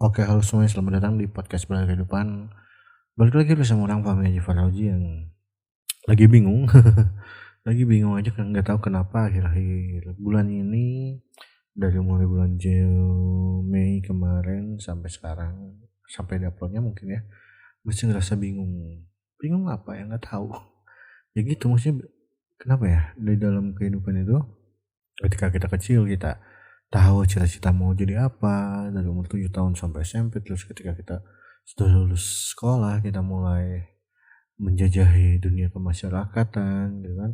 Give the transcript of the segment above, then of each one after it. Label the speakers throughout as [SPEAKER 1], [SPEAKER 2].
[SPEAKER 1] Oke, halo semuanya, selamat datang di podcast Belajar Kehidupan. Balik lagi bersama orang Fahmi Haji Farauji yang lagi bingung. Lagi bingung aja kan, nggak tahu kenapa akhir-akhir bulan ini, dari mulai bulan Mei kemarin sampai sekarang, sampai di uploadnya mungkin ya, masih ngerasa bingung. Bingung apa ya, nggak tahu. Ya gitu, maksudnya kenapa ya, di dalam kehidupan itu, ketika kita kecil kita tahu cita-cita mau jadi apa dari umur 7 tahun sampai SMP, terus ketika kita sudah lulus sekolah kita mulai menjajahi dunia kemasyarakatan gitu kan.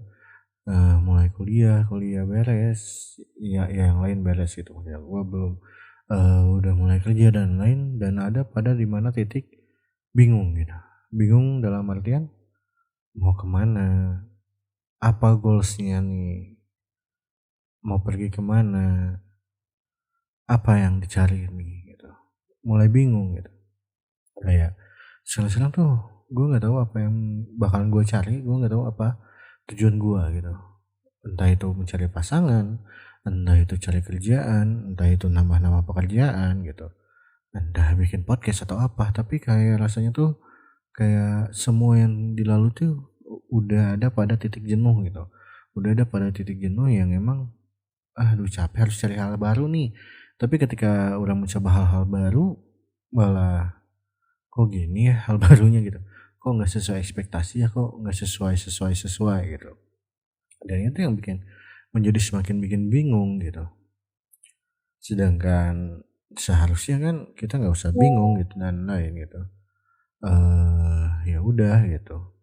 [SPEAKER 1] Mulai kuliah kuliah beres, ya yang lain beres gitu, ya gua belum. Udah mulai kerja dan lain, dan ada pada dimana titik bingung gitu. Bingung dalam artian mau kemana, apa goalsnya nih, mau pergi kemana, apa yang dicari nih gitu. Mulai bingung gitu. Kayak sekarang-sekarang tuh gue nggak tahu apa yang bakalan gue cari, gue nggak tahu apa tujuan gue gitu. Entah itu mencari pasangan, entah itu cari kerjaan, entah itu nambah-nambah pekerjaan gitu, entah bikin podcast atau apa. Tapi kayak rasanya tuh kayak semua yang dilalui tuh udah ada pada titik jenuh gitu. Udah ada pada titik jenuh yang emang aduh capek harus cari hal baru nih. Tapi ketika udah mencoba hal-hal baru malah kok gini ya hal barunya gitu. Kok nggak sesuai ekspektasi ya, kok nggak sesuai gitu. Dan itu yang menjadi semakin bikin bingung gitu. Sedangkan seharusnya kan kita nggak usah bingung gitu dan lain gitu. Ya udah gitu.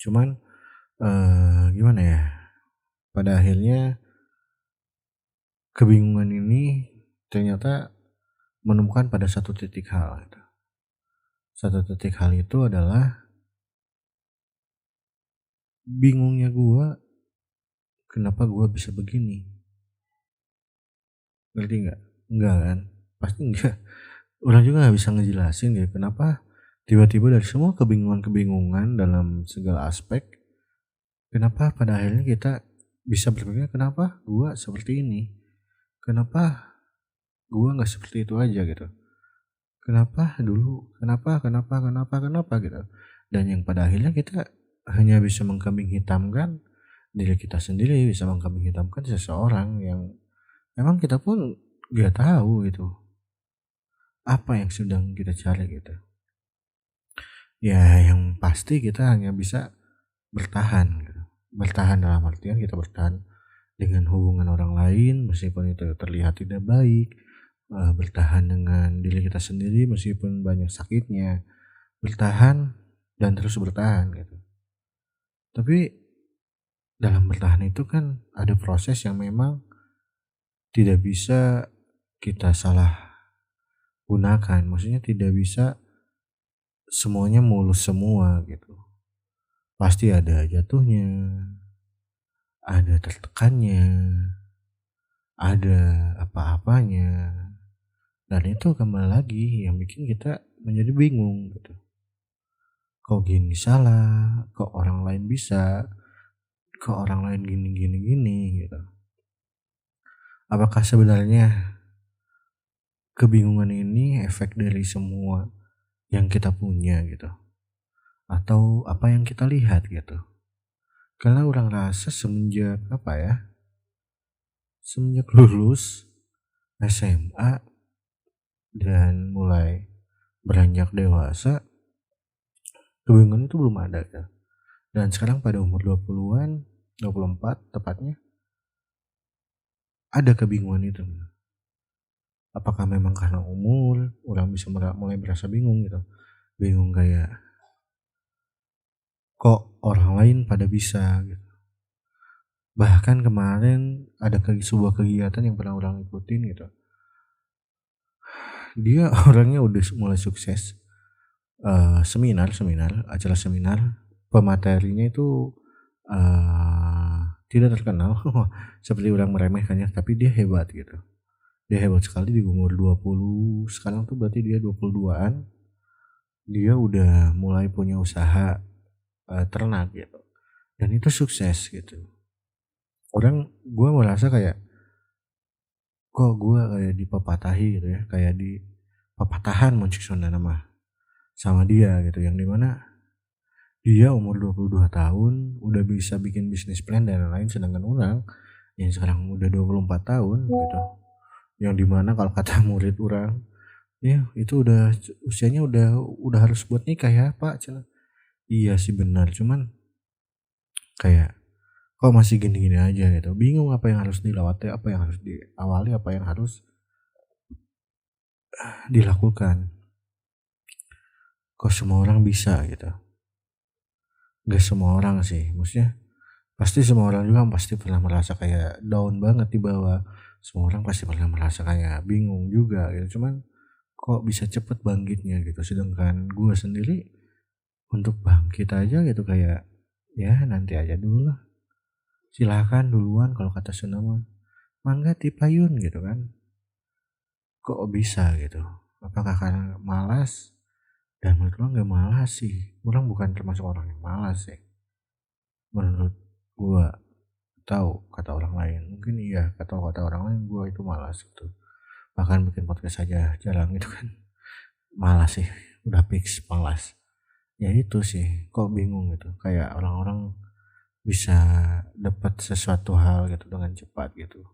[SPEAKER 1] Cuman gimana ya? Pada akhirnya kebingungan ini ternyata menemukan pada satu titik hal gitu. Satu titik hal itu adalah bingungnya gua kenapa gua bisa begini. Ngerti nggak? Enggak kan? Pasti enggak. Orang juga nggak bisa ngejelasin ya kenapa tiba-tiba dari semua kebingungan-kebingungan dalam segala aspek, kenapa pada akhirnya kita bisa berpikir kenapa gua seperti ini? Kenapa gua nggak seperti itu aja gitu? Kenapa dulu? Kenapa gitu? Dan yang pada akhirnya kita hanya bisa mengkambing hitamkan diri kita sendiri, bisa mengkambing hitamkan seseorang yang memang kita pun nggak tahu itu apa yang sedang kita cari gitu. Ya yang pasti kita hanya bisa bertahan gitu. Bertahan dalam artian kita bertahan dengan hubungan orang lain meskipun itu terlihat tidak baik, bertahan dengan diri kita sendiri meskipun banyak sakitnya, bertahan dan terus bertahan gitu. Tapi dalam bertahan itu kan ada proses yang memang tidak bisa kita salah gunakan, maksudnya tidak bisa semuanya mulus semua gitu. Pasti ada jatuhnya, ada tertekannya, ada apa-apanya. Dan itu kembali lagi yang bikin kita menjadi bingung gitu. Kok gini salah, kok orang lain bisa, kok orang lain gini gitu. Apakah sebenarnya kebingungan ini efek dari semua yang kita punya gitu? Atau apa yang kita lihat gitu? Karena orang rasa semenjak apa ya? Semenjak lulus SMA dan mulai beranjak dewasa, kebingungan itu belum ada ya. Dan sekarang pada umur 20-an, 24 tepatnya, ada kebingungan itu. Apakah memang karena umur, orang bisa mulai berasa bingung gitu. Bingung kayak, kok orang lain pada bisa gitu. Bahkan kemarin ada sebuah kegiatan yang pernah orang ikutin gitu. Dia orangnya udah mulai sukses. Acara seminar, pematerinya itu tidak terkenal seperti orang meremehkannya, tapi dia hebat gitu. Dia hebat sekali di umur 20, sekarang tuh berarti dia 22-an. Dia udah mulai punya usaha ternak gitu. Dan itu sukses gitu. Gue merasa kayak kok gue kayak dipepatahi gitu ya, kayak papatahan muncul Sunda nama sama dia gitu, yang dimana dia umur 22 tahun udah bisa bikin bisnis plan dan lain-lain, sedangkan orang yang sekarang udah 24 tahun gitu, yang dimana kalau kata murid orang, ya itu udah usianya udah harus buat nikah ya Pak cenah. Iya sih benar, cuman kayak kok masih gini-gini aja gitu, bingung apa yang harus dilewati, apa yang harus diawali, apa yang harus dilakukan. Kok semua orang bisa gitu, gak semua orang sih, maksudnya pasti semua orang juga pasti pernah merasa kayak down banget di bawah, semua orang pasti pernah merasa kayak bingung juga gitu, cuman kok bisa cepet bangkitnya gitu, sedangkan gue sendiri untuk bangkit aja gitu kayak ya nanti aja dulu lah, silahkan duluan kalau kata Sunda mah, mangga tipayun gitu kan. Kok bisa gitu, apakah karena malas? Dan menurut orang gak malas sih, orang bukan termasuk orang yang malas sih menurut gua. Tahu kata orang lain mungkin iya, kata orang lain gua itu malas gitu, bahkan bikin podcast aja jarang gitu kan. Malas sih, udah fix malas. Ya itu sih, kok bingung gitu, kayak orang-orang bisa dapat sesuatu hal gitu dengan cepat gitu,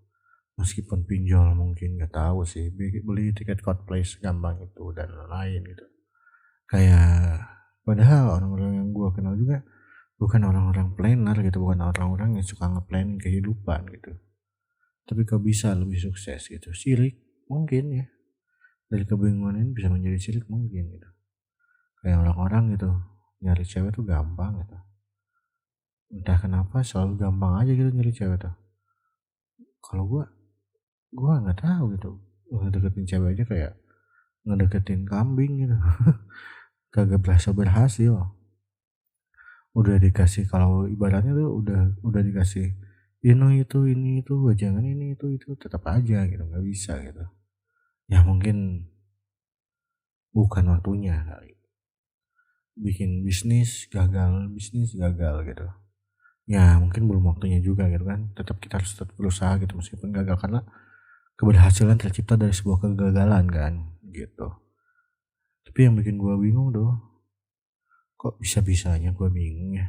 [SPEAKER 1] meskipun pinjol mungkin, nggak tahu sih, beli tiket Coldplay segampang itu dan lain-lain gitu. Kayak padahal orang-orang yang gua kenal juga bukan orang-orang planner gitu, bukan orang-orang yang suka nge-planning kehidupan gitu, tapi kok bisa lebih sukses gitu. Sirik mungkin ya, dari kebingungan ini bisa menjadi sirik mungkin gitu. Kayak orang-orang gitu nyari cewek tuh gampang gitu, entah kenapa selalu gampang aja gitu nyari cewek tuh. Kalau gua nggak tahu gitu, ngedeketin cewek aja kayak ngedeketin kambing gitu. Kagak berasa berhasil, udah dikasih, kalau ibaratnya tuh udah dikasih ini itu jangan ini itu tetap aja gitu, nggak bisa gitu. Ya mungkin bukan waktunya kali, bikin bisnis gagal gitu. Ya mungkin belum waktunya juga gitu kan, tetap kita harus tetap berusaha gitu meskipun gagal, karena keberhasilan tercipta dari sebuah kegagalan kan gitu. Tapi yang bikin gua bingung tuh, kok bisa-bisanya gua bingung ya,